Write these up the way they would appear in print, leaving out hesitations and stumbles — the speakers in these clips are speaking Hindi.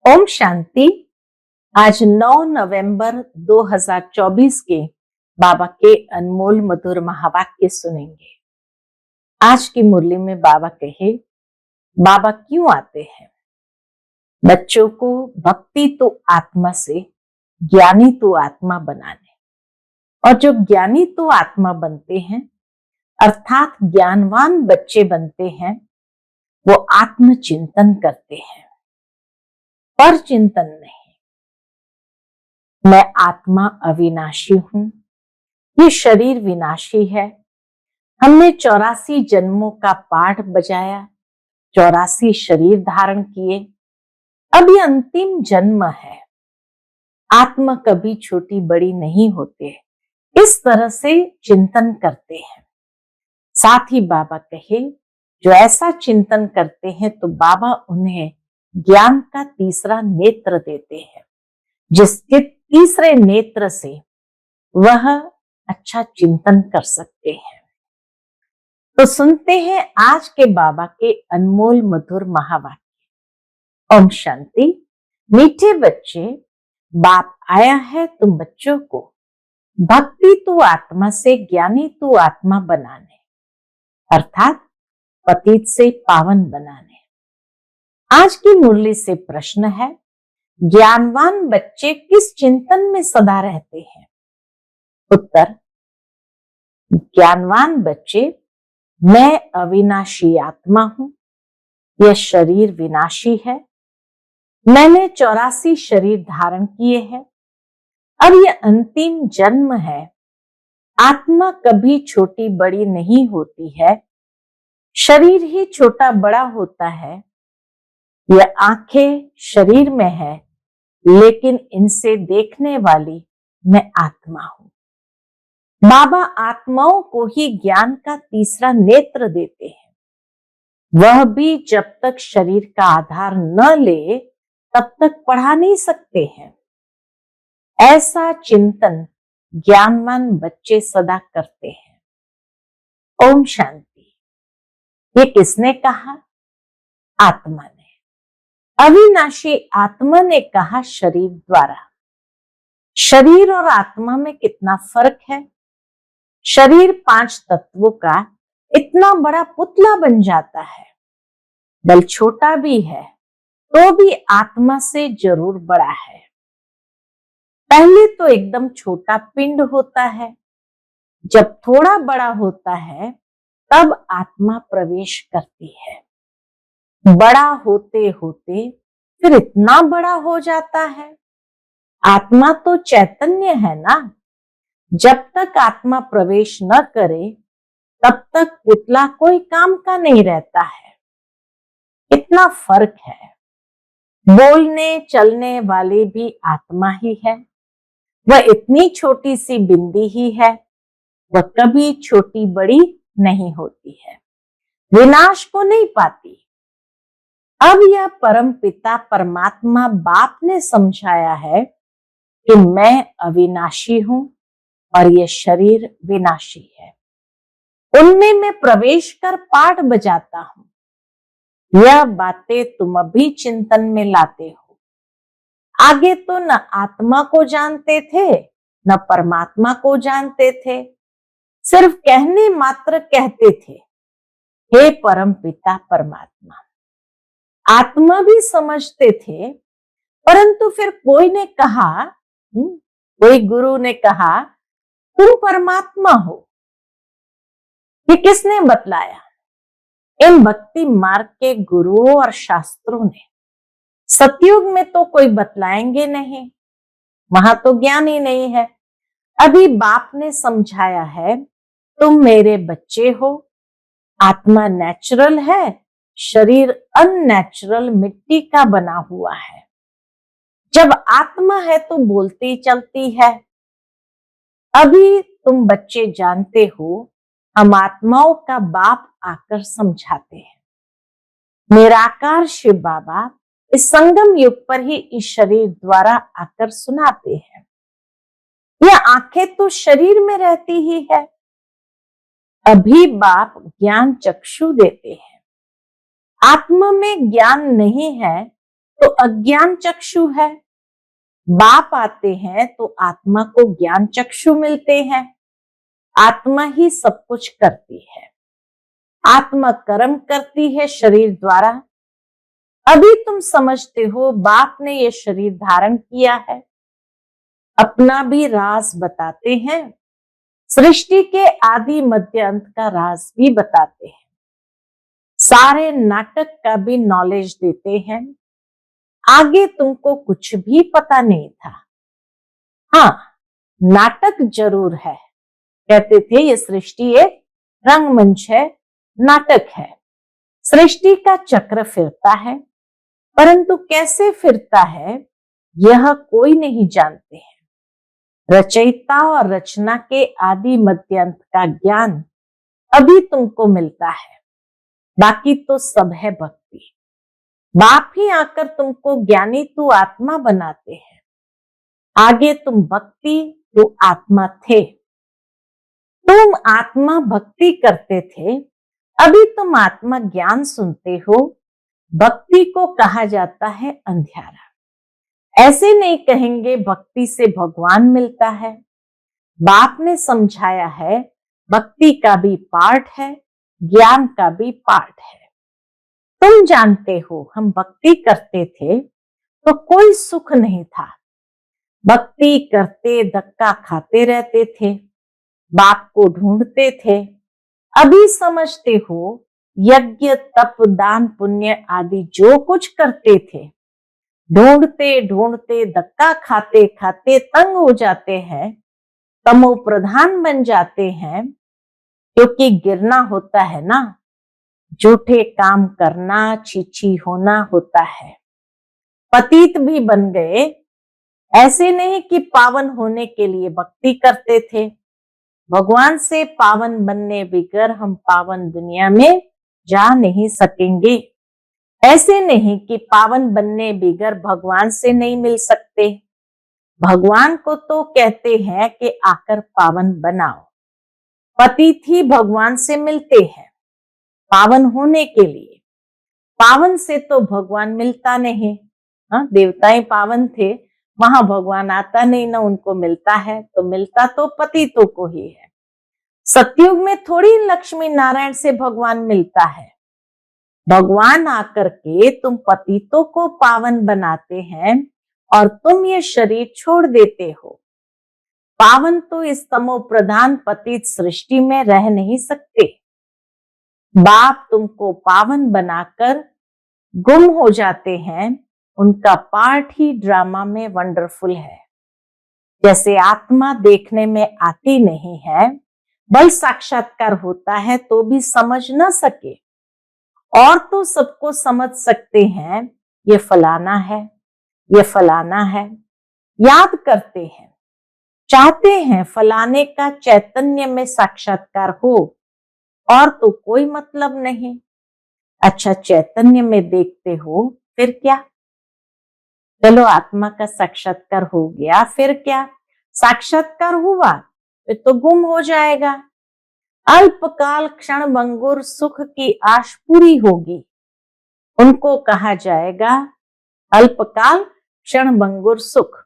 ओम शांति। आज 9 नवंबर 2024 के बाबा के अनमोल मधुर महावाक्य सुनेंगे। आज की मुरली में बाबा कहे, बाबा क्यों आते हैं? बच्चों को भक्ति तो आत्मा से, ज्ञानी तो आत्मा बनाने। और जो ज्ञानी तो आत्मा बनते हैं अर्थात ज्ञानवान बच्चे बनते हैं, वो आत्मचिंतन करते हैं, पर चिंतन नहीं। मैं आत्मा अविनाशी हूं, ये शरीर विनाशी है। हमने 84 जन्मों का पाठ बजाया, 84 शरीर धारण किए। अब ये अंतिम जन्म है। आत्मा कभी छोटी बड़ी नहीं होते, इस तरह से चिंतन करते हैं। साथ ही बाबा कहे, जो ऐसा चिंतन करते हैं तो बाबा उन्हें ज्ञान का तीसरा नेत्र देते हैं, जिसके तीसरे नेत्र से वह अच्छा चिंतन कर सकते हैं। तो सुनते हैं आज के बाबा के अनमोल मधुर महावाक्य। ओम शांति। मीठे बच्चे, बाप आया है तुम बच्चों को भक्ति तो आत्मा से, ज्ञानी तो आत्मा बनाने, अर्थात पतित से पावन बनाने। आज की मुरली से प्रश्न है, ज्ञानवान बच्चे किस चिंतन में सदा रहते हैं? उत्तर, ज्ञानवान बच्चे, मैं अविनाशी आत्मा हूं, यह शरीर विनाशी है। मैंने 84 शरीर धारण किए हैं। अब यह अंतिम जन्म है। आत्मा कभी छोटी बड़ी नहीं होती है, शरीर ही छोटा बड़ा होता है। यह आंखें शरीर में है, लेकिन इनसे देखने वाली मैं आत्मा हूं। बाबा आत्माओं को ही ज्ञान का तीसरा नेत्र देते हैं। वह भी जब तक शरीर का आधार न ले तब तक पढ़ा नहीं सकते हैं। ऐसा चिंतन ज्ञानवान बच्चे सदा करते हैं। ओम शांति। ये किसने कहा? आत्मा ने। अविनाशी आत्मा ने कहा शरीर द्वारा। शरीर और आत्मा में कितना फर्क है। शरीर 5 तत्वों का इतना बड़ा पुतला बन जाता है, बल छोटा भी है तो भी आत्मा से जरूर बड़ा है। पहले तो एकदम छोटा पिंड होता है, जब थोड़ा बड़ा होता है तब आत्मा प्रवेश करती है। बड़ा होते होते फिर इतना बड़ा हो जाता है। आत्मा तो चैतन्य है ना। जब तक आत्मा प्रवेश न करे तब तक पुतला कोई काम का नहीं रहता है। इतना फर्क है। बोलने चलने वाले भी आत्मा ही है। वह इतनी छोटी सी बिंदी ही है, वह कभी छोटी बड़ी नहीं होती है, विनाश को नहीं पाती। अब यह परम पिता परमात्मा बाप ने समझाया है कि मैं अविनाशी हूं और यह शरीर विनाशी है। उनमें मैं प्रवेश कर पाठ बजाता हूं। यह बातें तुम अभी चिंतन में लाते हो। आगे तो न आत्मा को जानते थे न परमात्मा को जानते थे, सिर्फ कहने मात्र कहते थे, हे परम पिता परमात्मा। आत्मा भी समझते थे, परंतु फिर कोई ने कहा, कोई गुरु ने कहा तुम परमात्मा हो। ये किसने बतलाया? इन भक्ति मार्ग के गुरुओं और शास्त्रों ने। सतयुग में तो कोई बतलाएंगे नहीं, वहां तो ज्ञान ही नहीं है। अभी बाप ने समझाया है, तुम मेरे बच्चे हो। आत्मा नेचुरल है, शरीर अननेचुरल मिट्टी का बना हुआ है। जब आत्मा है तो बोलती चलती है। अभी तुम बच्चे जानते हो, हम आत्माओं का बाप आकर समझाते हैं। निराकार शिव बाबा इस संगम युग पर ही इस शरीर द्वारा आकर सुनाते हैं। यह आंखें तो शरीर में रहती ही है। अभी बाप ज्ञान चक्षु देते हैं। आत्मा में ज्ञान नहीं है तो अज्ञान चक्षु है। बाप आते हैं तो आत्मा को ज्ञान चक्षु मिलते हैं। आत्मा ही सब कुछ करती है। आत्मा कर्म करती है शरीर द्वारा। अभी तुम समझते हो बाप ने ये शरीर धारण किया है। अपना भी राज बताते हैं, सृष्टि के आदि मध्य अंत का राज भी बताते हैं, सारे नाटक का भी नॉलेज देते हैं। आगे तुमको कुछ भी पता नहीं था। हाँ, नाटक जरूर है। कहते थे ये सृष्टि एक रंगमंच है, नाटक है। सृष्टि का चक्र फिरता है, परंतु कैसे फिरता है यह कोई नहीं जानते हैं। रचयिता और रचना के आदि मध्य अंत का ज्ञान अभी तुमको मिलता है, बाकी तो सब है भक्ति। बाप ही आकर तुमको ज्ञानी तू आत्मा बनाते हैं। आगे तुम भक्ति तू आत्मा थे। तुम आत्मा भक्ति करते थे, अभी तुम आत्मा ज्ञान सुनते हो। भक्ति को कहा जाता है अंधियारा। ऐसे नहीं कहेंगे भक्ति से भगवान मिलता है। बाप ने समझाया है भक्ति का भी पार्ट है, ज्ञान का भी पार्ट है। तुम जानते हो हम भक्ति करते थे तो कोई सुख नहीं था। भक्ति करते धक्का खाते रहते थे, बाप को ढूंढते थे। अभी समझते हो यज्ञ तप दान पुण्य आदि जो कुछ करते थे, ढूंढते ढूंढते धक्का खाते खाते तंग हो जाते हैं, तमो प्रधान बन जाते हैं। क्योंकि गिरना होता है ना, झूठे काम करना, छीछी होना होता है। पतित भी बन गए। ऐसे नहीं कि पावन होने के लिए भक्ति करते थे। भगवान से पावन बनने बगैर हम पावन दुनिया में जा नहीं सकेंगे। ऐसे नहीं कि पावन बनने बगैर भगवान से नहीं मिल सकते। भगवान को तो कहते हैं कि आकर पावन बनाओ। पतित ही भगवान से मिलते हैं पावन होने के लिए। पावन से तो भगवान मिलता नहीं। हाँ, देवताएं पावन थे, वहां भगवान आता नहीं, ना उनको मिलता है। तो मिलता तो पतितों को ही है। सतयुग में थोड़ी लक्ष्मी नारायण से भगवान मिलता है। भगवान आकर के तुम पतितों को पावन बनाते हैं और तुम ये शरीर छोड़ देते हो। पावन तो इस तमो प्रधान पतित सृष्टि में रह नहीं सकते। बाप तुमको पावन बनाकर गुम हो जाते हैं। उनका पार्ट ही ड्रामा में वंडरफुल है। जैसे आत्मा देखने में आती नहीं है, बल साक्षात्कार होता है तो भी समझ न सके, और तो सबको समझ सकते हैं ये फलाना है, ये फलाना है। याद करते हैं, चाहते हैं फलाने का चैतन्य में साक्षात्कार हो, और तो कोई मतलब नहीं। अच्छा, चैतन्य में देखते हो फिर क्या? चलो आत्मा का साक्षात्कार हो गया, फिर क्या? साक्षात्कार हुआ फिर तो गुम हो जाएगा। अल्पकाल क्षण भंगुर सुख की आश पूरी होगी, उनको कहा जाएगा अल्पकाल क्षण भंगुर सुख।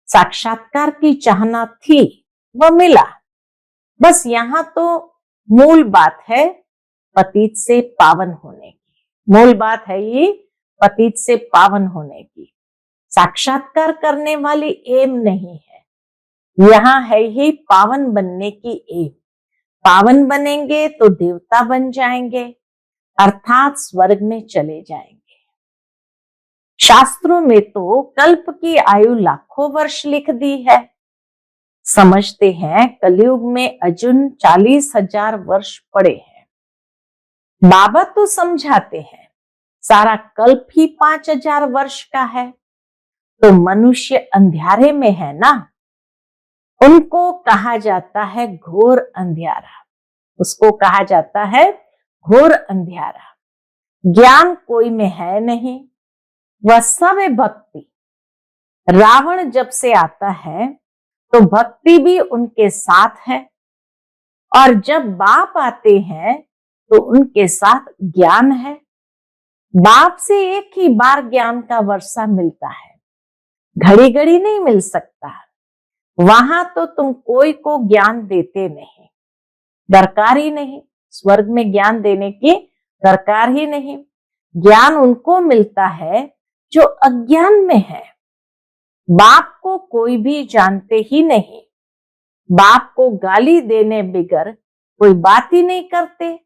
साक्षात्कार की चाहना थी, वह मिला। बस यहाँ तो मूल बात है पतित से पावन होने की। मूल बात है ये पतित से पावन होने की। साक्षात्कार करने वाली एम नहीं है, यहाँ है ही पावन बनने की एम। पावन बनेंगे तो देवता बन जाएंगे, अर्थात स्वर्ग में चले जाएंगे। शास्त्रों में तो कल्प की आयु लाखों वर्ष लिख दी है। समझते हैं कलयुग में अजुन 40,000 वर्ष पड़े हैं। बाबा तो समझाते हैं सारा कल्प ही 5,000 वर्ष का है। तो मनुष्य अंधियारे में है ना, उनको कहा जाता है घोर अंधियारा। उसको कहा जाता है घोर अंधियारा। ज्ञान कोई में है नहीं, वह सब है भक्ति। रावण जब से आता है तो भक्ति भी उनके साथ है, और जब बाप आते हैं तो उनके साथ ज्ञान है। बाप से एक ही बार ज्ञान का वर्षा मिलता है, घड़ी घड़ी नहीं मिल सकता। वहां तो तुम कोई को ज्ञान देते नहीं, दरकार ही नहीं। स्वर्ग में ज्ञान देने की दरकार ही नहीं। ज्ञान उनको मिलता है जो अज्ञान में है। बाप को कोई भी जानते ही नहीं। बाप को गाली देने बिगर कोई बात ही नहीं करते।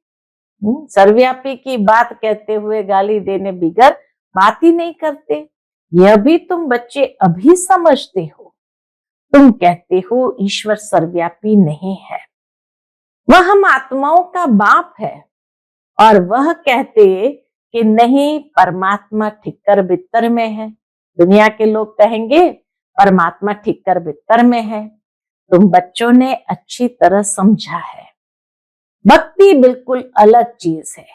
सर्वव्यापी की बात कहते हुए गाली देने बिगर बात ही नहीं करते। यह भी तुम बच्चे अभी समझते हो। तुम कहते हो ईश्वर सर्वव्यापी नहीं है, वह हम आत्माओं का बाप है, और वह कहते कि नहीं, परमात्मा ठिक्कर बित्तर में है। दुनिया के लोग कहेंगे परमात्मा ठिक्कर बित्तर में है। तुम बच्चों ने अच्छी तरह समझा है, भक्ति बिल्कुल अलग चीज है,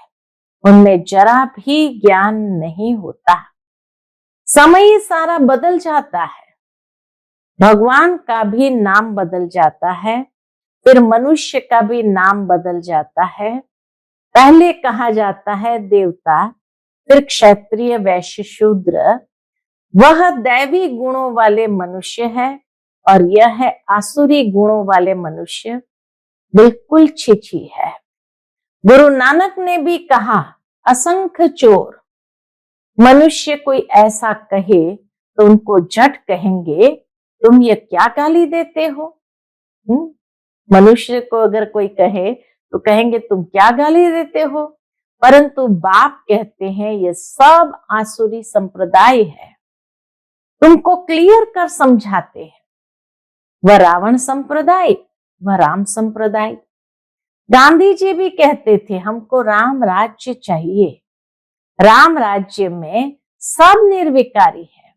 उनमें जरा भी ज्ञान नहीं होता। समय सारा बदल जाता है, भगवान का भी नाम बदल जाता है, फिर मनुष्य का भी नाम बदल जाता है। पहले कहा जाता है देवता, फिर क्षत्रिय, वैश्य, शूद्र। वह दैवी गुणों वाले मनुष्य है और यह है आसुरी गुणों वाले मनुष्य। बिल्कुल छिछी है। गुरु नानक ने भी कहा, असंख्य चोर। मनुष्य कोई ऐसा कहे तो उनको झट कहेंगे, तुम ये क्या गाली देते हो। मनुष्य को अगर कोई कहे तो कहेंगे तुम क्या गाली देते हो। परंतु बाप कहते हैं ये सब आसुरी संप्रदाय है। तुमको क्लियर कर समझाते हैं। वह रावण संप्रदाय, वह राम संप्रदाय। गांधी जी भी कहते थे हमको राम राज्य चाहिए। राम राज्य में सब निर्विकारी है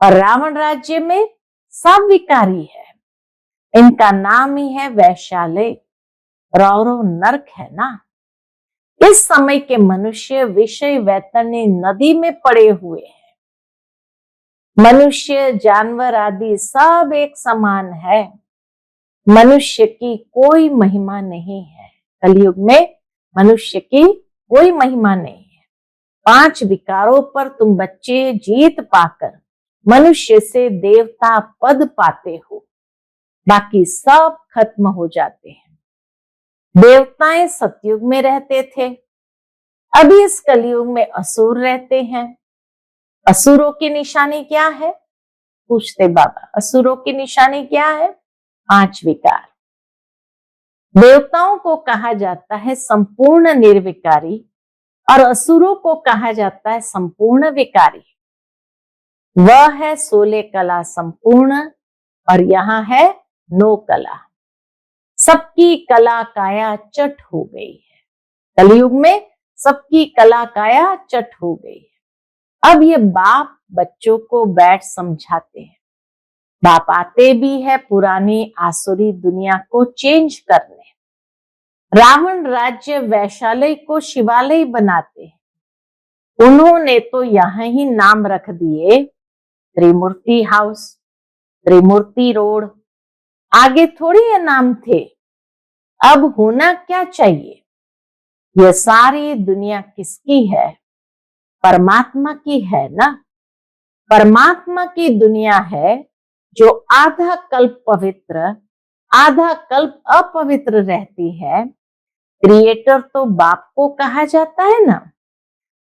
और रावण राज्य में सब विकारी है। इनका नाम ही है वैश्यालय, रौरव नरक है ना। इस समय के मनुष्य विषय वैतरणी नदी में पड़े हुए हैं। मनुष्य, जानवर आदि सब एक समान है। मनुष्य की कोई महिमा नहीं है। कलयुग में मनुष्य की कोई महिमा नहीं है। 5 विकारों पर तुम बच्चे जीत पाकर मनुष्य से देवता पद पाते हो, बाकी सब खत्म हो जाते हैं। देवताएं सतयुग में रहते थे, अभी इस कलयुग में असुर रहते हैं। असुरों की निशानी क्या है, पूछते बाबा। असुरों की निशानी क्या है? 5 विकार। देवताओं को कहा जाता है संपूर्ण निर्विकारी और असुरों को कहा जाता है संपूर्ण विकारी। वह है 16 कला संपूर्ण और यहाँ है 9 कला। सबकी कला काया चट हो गई है। कलयुग में सबकी कला काया चट हो गई है। अब ये बाप बच्चों को बैठ समझाते हैं। बाप आते भी है पुरानी आसुरी दुनिया को चेंज करने। रावण राज्य वैशालय को शिवालय बनाते हैं। उन्होंने तो यहां ही नाम रख दिए त्रिमूर्ति हाउस, त्रिमूर्ति रोड। आगे थोड़ी ये नाम थे। अब होना क्या चाहिए? यह सारी दुनिया किसकी है? परमात्मा की है ना। परमात्मा की दुनिया है जो आधा कल्प पवित्र, आधा कल्प अपवित्र रहती है। क्रिएटर तो बाप को कहा जाता है ना,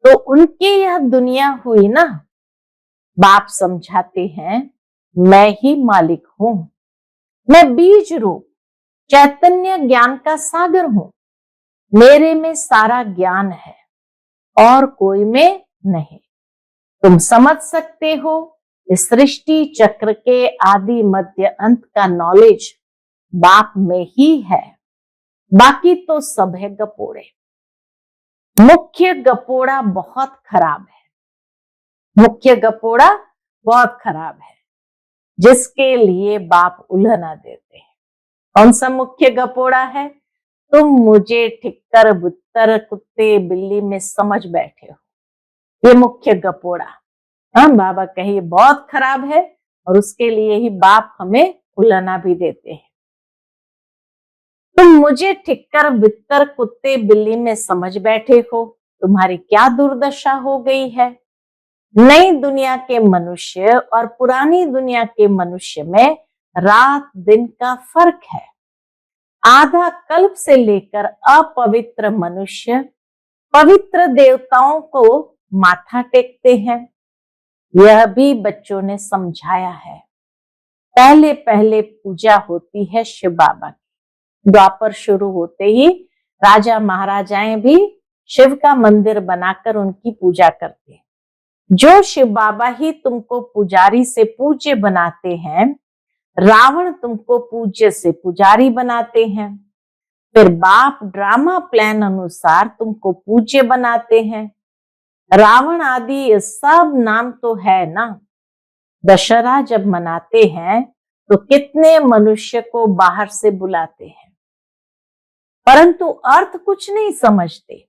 तो उनकी यह दुनिया हुई ना। बाप समझाते हैं मैं ही मालिक हूं, मैं बीज रूप चैतन्य ज्ञान का सागर हूं। मेरे में सारा ज्ञान है और कोई में नहीं। तुम समझ सकते हो इस सृष्टि चक्र के आदि मध्य अंत का नॉलेज बाप में ही है, बाकी तो सब है गपोड़े। मुख्य गपोड़ा बहुत खराब है। मुख्य गपोड़ा बहुत खराब है, जिसके लिए बाप उल्हना देते हैं। कौन सा मुख्य गपोड़ा है? तुम मुझे ठिक्कर बुत्तर कुत्ते बिल्ली में समझ बैठे हो, ये मुख्य गपोड़ा। हाँ, बाबा कहिए बहुत खराब है और उसके लिए ही बाप हमें उल्हना भी देते हैं। तुम मुझे ठिक्कर बित्तर कुत्ते बिल्ली में समझ बैठे हो, तुम्हारी क्या दुर्दशा हो गई है। नई दुनिया के मनुष्य और पुरानी दुनिया के मनुष्य में रात दिन का फर्क है। आधा कल्प से लेकर अपवित्र मनुष्य पवित्र देवताओं को माथा टेकते हैं। यह भी बच्चों ने समझाया है। पहले पहले पूजा होती है शिव बाबा की। द्वापर शुरू होते ही राजा महाराजाएं भी शिव का मंदिर बनाकर उनकी पूजा करते हैं। जो शिव बाबा ही तुमको पुजारी से पूज्य बनाते हैं, रावण तुमको पूज्य से पुजारी बनाते हैं। फिर बाप ड्रामा प्लान अनुसार तुमको पूज्य बनाते हैं। रावण आदि ये सब नाम तो है ना। दशहरा जब मनाते हैं तो कितने मनुष्य को बाहर से बुलाते हैं, परंतु अर्थ कुछ नहीं समझते।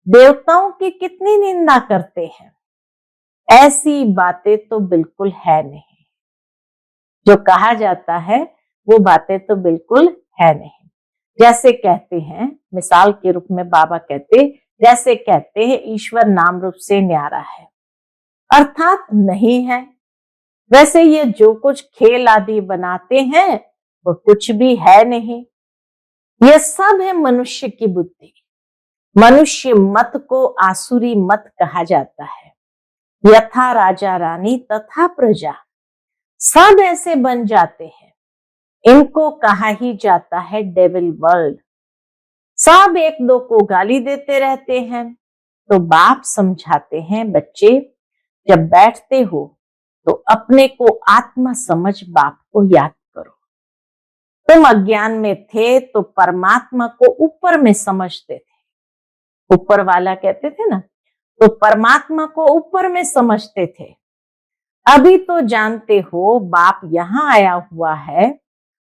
देवताओं की कितनी निंदा करते हैं। ऐसी बातें तो बिल्कुल है नहीं। जो कहा जाता है वो बातें तो बिल्कुल है नहीं। जैसे कहते हैं, मिसाल के रूप में बाबा कहते, जैसे कहते हैं ईश्वर नाम रूप से न्यारा है, अर्थात नहीं है। वैसे ये जो कुछ खेल आदि बनाते हैं वो कुछ भी है नहीं। ये सब है मनुष्य की बुद्धि। मनुष्य मत को आसुरी मत कहा जाता है। यथा राजा रानी तथा प्रजा, सब ऐसे बन जाते हैं। इनको कहा ही जाता है डेविल वर्ल्ड। सब एक दो को गाली देते रहते हैं। तो बाप समझाते हैं, बच्चे जब बैठते हो तो अपने को आत्मा समझ बाप को याद करो। तुम अज्ञान में थे तो परमात्मा को ऊपर में समझते थे। ऊपर वाला कहते थे ना, तो परमात्मा को ऊपर में समझते थे। अभी तो जानते हो बाप यहाँ आया हुआ है,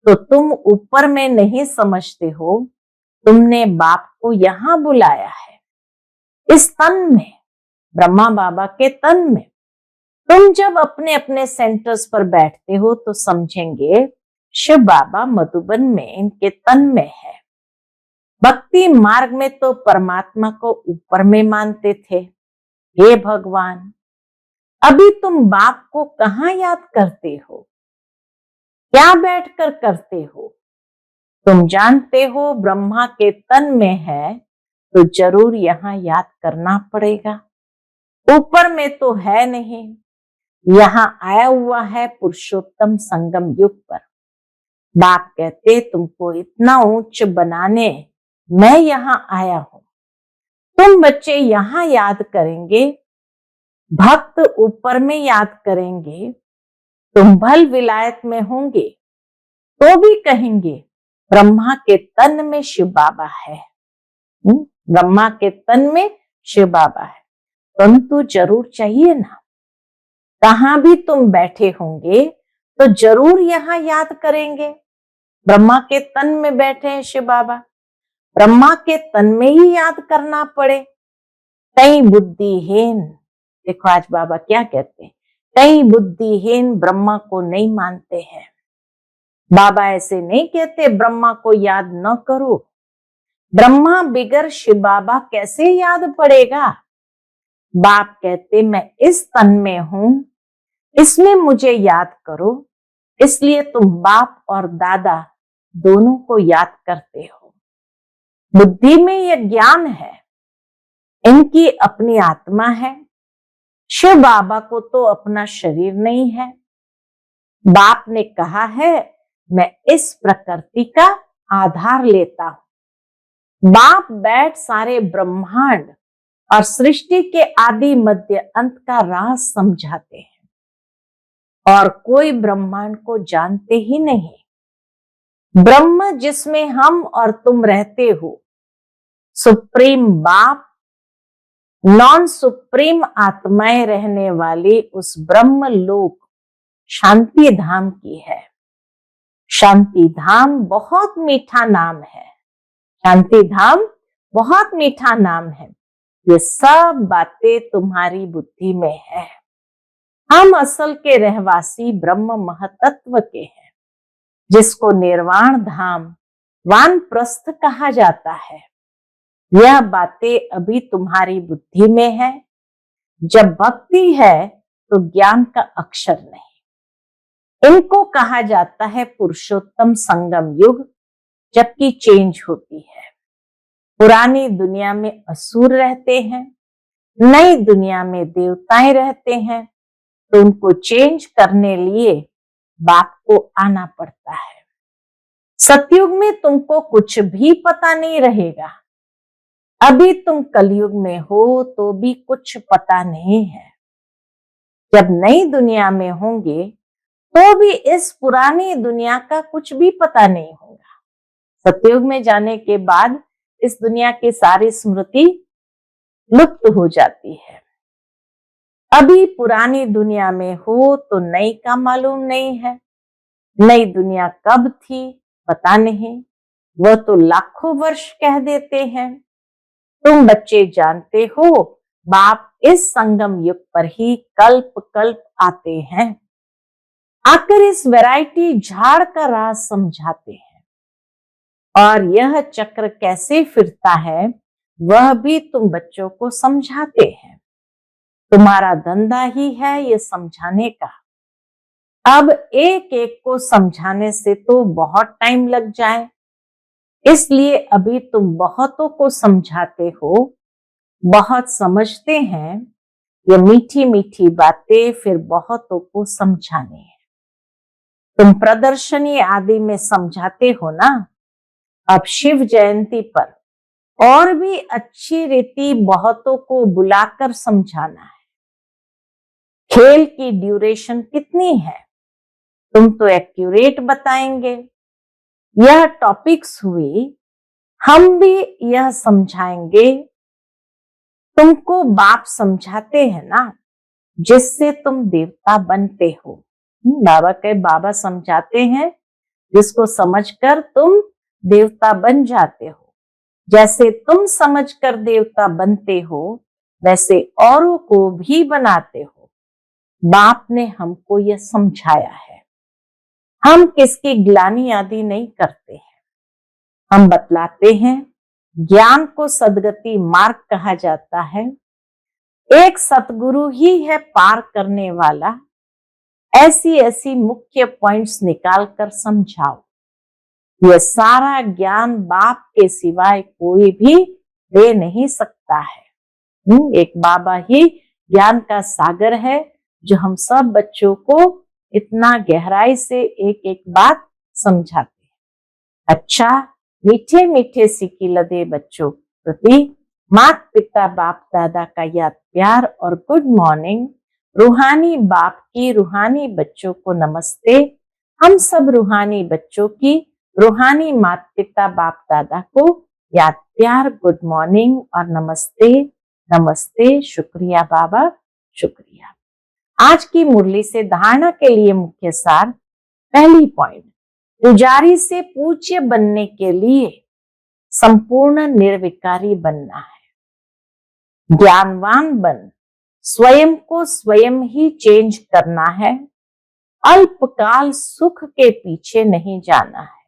तो तुम ऊपर में नहीं समझते हो। तुमने बाप को यहाँ बुलाया है, इस तन में, ब्रह्मा बाबा के तन में। तुम जब अपने अपने सेंटर्स पर बैठते हो तो समझेंगे शिव बाबा मधुबन में इनके तन में है। भक्ति मार्ग में तो परमात्मा को ऊपर में मानते थे। हे भगवान, अभी तुम बाप को कहाँ याद करते हो, क्या बैठकर करते हो? तुम जानते हो ब्रह्मा के तन में है, तो जरूर यहाँ याद करना पड़ेगा। ऊपर में तो है नहीं, यहाँ आया हुआ है पुरुषोत्तम संगम युग पर। बाप कहते तुमको इतना उच्च बनाने मैं यहाँ आया हूं। तुम बच्चे यहाँ याद करेंगे, भक्त ऊपर में याद करेंगे। तुम भल विलायत में होंगे तो भी कहेंगे ब्रह्मा के तन में शिव बाबा है। ब्रह्मा के तन में शिव बाबा है, परंतु जरूर चाहिए ना। कहां भी तुम बैठे होंगे तो जरूर यहाँ याद करेंगे ब्रह्मा के तन में बैठे हैं शिव बाबा। ब्रह्मा के तन में ही याद करना पड़े। कई बुद्धिहीन, देखो आज बाबा क्या कहते हैं, कई बुद्धिहीन ब्रह्मा को नहीं मानते हैं। बाबा ऐसे नहीं कहते ब्रह्मा को याद न करो। ब्रह्मा बिगर शिव बाबा कैसे याद पड़ेगा। बाप कहते मैं इस तन में हूं, इसमें मुझे याद करो। इसलिए तुम बाप और दादा दोनों को याद करते हो। बुद्धि में यह ज्ञान है, इनकी अपनी आत्मा है। शिव बाबा को तो अपना शरीर नहीं है। बाप ने कहा है मैं इस प्रकृति का आधार लेता हूं। बाप बैठ सारे ब्रह्मांड और सृष्टि के आदि मध्य अंत का राज समझाते हैं, और कोई ब्रह्मांड को जानते ही नहीं। ब्रह्म जिसमें हम और तुम रहते हो, सुप्रीम बाप नॉन सुप्रीम आत्माएं रहने वाली उस ब्रह्म लोक शांति धाम की है। शांति धाम बहुत मीठा नाम है। शांति धाम बहुत मीठा नाम है। ये सब बातें तुम्हारी बुद्धि में है। हम असल के रहवासी ब्रह्म महतत्व के हैं, जिसको निर्वाण धाम वानप्रस्थ कहा जाता है। यह बातें अभी तुम्हारी बुद्धि में है। जब भक्ति है तो ज्ञान का अक्षर नहीं। इनको कहा जाता है पुरुषोत्तम संगम युग, जबकि चेंज होती है। पुरानी दुनिया में असुर रहते हैं, नई दुनिया में देवताएं रहते हैं, तो उनको चेंज करने लिए बाप को आना पड़ता है। सतयुग में तुमको कुछ भी पता नहीं रहेगा। अभी तुम कलयुग में हो तो भी कुछ पता नहीं है। जब नई दुनिया में होंगे तो भी इस पुरानी दुनिया का कुछ भी पता नहीं होगा। सतयुग में जाने के बाद इस दुनिया की सारी स्मृति लुप्त हो जाती है। अभी पुरानी दुनिया में हो तो नई का मालूम नहीं है। नई दुनिया कब थी पता नहीं, वह तो लाखों वर्ष कह देते हैं। तुम बच्चे जानते हो, बाप इस संगम युग पर ही कल्प कल्प आते हैं, आकर इस वैरायटी झाड़ का राज समझाते हैं। और यह चक्र कैसे फिरता है वह भी तुम बच्चों को समझाते हैं। तुम्हारा धंधा ही है ये समझाने का। अब एक एक को समझाने से तो बहुत टाइम लग जाए, इसलिए अभी तुम बहुतों को समझाते हो, बहुत समझते हैं। ये मीठी मीठी बातें फिर बहुतों को समझानी है। तुम प्रदर्शनी आदि में समझाते हो ना, अब शिव जयंती पर और भी अच्छी रीति बहुतों को बुलाकर समझाना है। खेल की ड्यूरेशन कितनी है तुम तो एक्यूरेट बताएंगे। यह टॉपिक्स हुई, हम भी यह समझाएंगे। तुमको बाप समझाते हैं ना, जिससे तुम देवता बनते हो। बाबा समझाते हैं, जिसको समझकर तुम देवता बन जाते हो। जैसे तुम समझकर देवता बनते हो, वैसे औरों को भी बनाते हो। बाप ने हमको यह समझाया है। हम किसकी ग्लानि आदि नहीं करते हैं। हम बतलाते हैं, ज्ञान को सदगति मार्ग कहा जाता है। एक सतगुरु ही है पार करने वाला। ऐसी ऐसी मुख्य पॉइंट्स निकाल कर समझाओ। यह सारा ज्ञान बाप के सिवाय कोई भी दे नहीं सकता है। एक बाबा ही ज्ञान का सागर है, जो हम सब बच्चों को इतना गहराई से एक एक बात समझाते हैं। अच्छा, मीठे मीठे सिकिलदे बच्चों प्रति माता पिता बाप दादा का याद प्यार और गुड मॉर्निंग। रूहानी बाप की रूहानी बच्चों को नमस्ते। हम सब रूहानी बच्चों की रूहानी माता पिता बाप दादा को याद प्यार, गुड मॉर्निंग और नमस्ते। नमस्ते, शुक्रिया बाबा, शुक्रिया। आज की मुरली से धारणा के लिए मुख्य सार। पहली पॉइंट, पुजारी से पूज्य बनने के लिए संपूर्ण निर्विकारी बनना है। ज्ञानवान बन स्वयं को स्वयं ही चेंज करना है। अल्पकाल सुख के पीछे नहीं जाना है।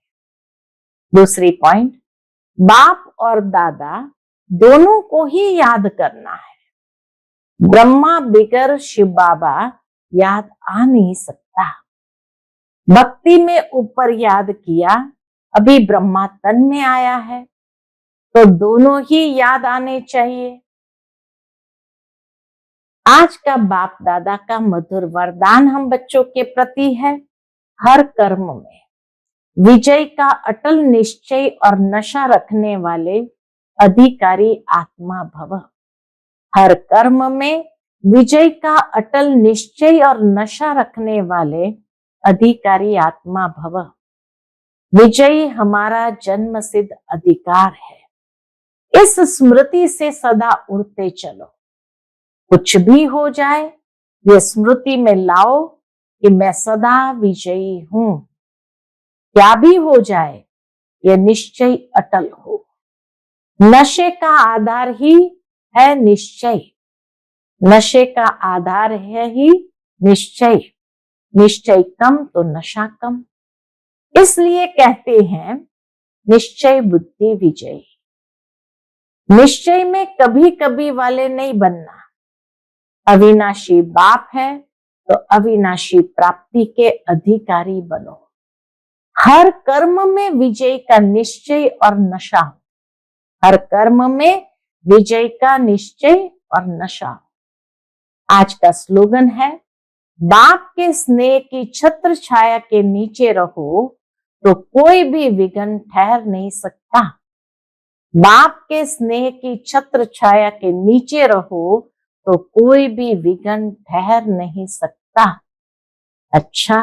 दूसरी पॉइंट, बाप और दादा दोनों को ही याद करना है। ब्रह्मा बिगर शिव बाबा याद आ नहीं सकता। भक्ति में ऊपर याद किया, अभी ब्रह्मा तन में आया है, तो दोनों ही याद आने चाहिए। आज का बाप दादा का मधुर वरदान हम बच्चों के प्रति है। हर कर्म में विजय का अटल निश्चय और नशा रखने वाले अधिकारी आत्मा भव। हर कर्म में विजय का अटल निश्चय और नशा रखने वाले अधिकारी आत्मा भव। विजय हमारा जन्म सिद्ध अधिकार है। इस स्मृति से सदा उड़ते चलो। कुछ भी हो जाए, ये स्मृति में लाओ कि मैं सदा विजयी हूं। क्या भी हो जाए, यह निश्चय अटल हो। नशे का आधार ही है निश्चय। नशे का आधार है ही निश्चय। निश्चय कम तो नशा कम। इसलिए कहते हैं निश्चय बुद्धि विजयी। निश्चय में कभी कभी वाले नहीं बनना। अविनाशी बाप है तो अविनाशी प्राप्ति के अधिकारी बनो। हर कर्म में विजय का निश्चय और नशा हो। हर कर्म में विजय का निश्चय और नशा हो। आज का स्लोगन है, बाप के स्नेह की छत्र छाया के नीचे रहो तो कोई भी विघ्न ठहर नहीं सकता। बाप के स्नेह की छत्र छाया के नीचे रहो तो कोई भी विघ्न ठहर नहीं सकता। अच्छा,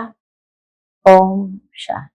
ओम शांति।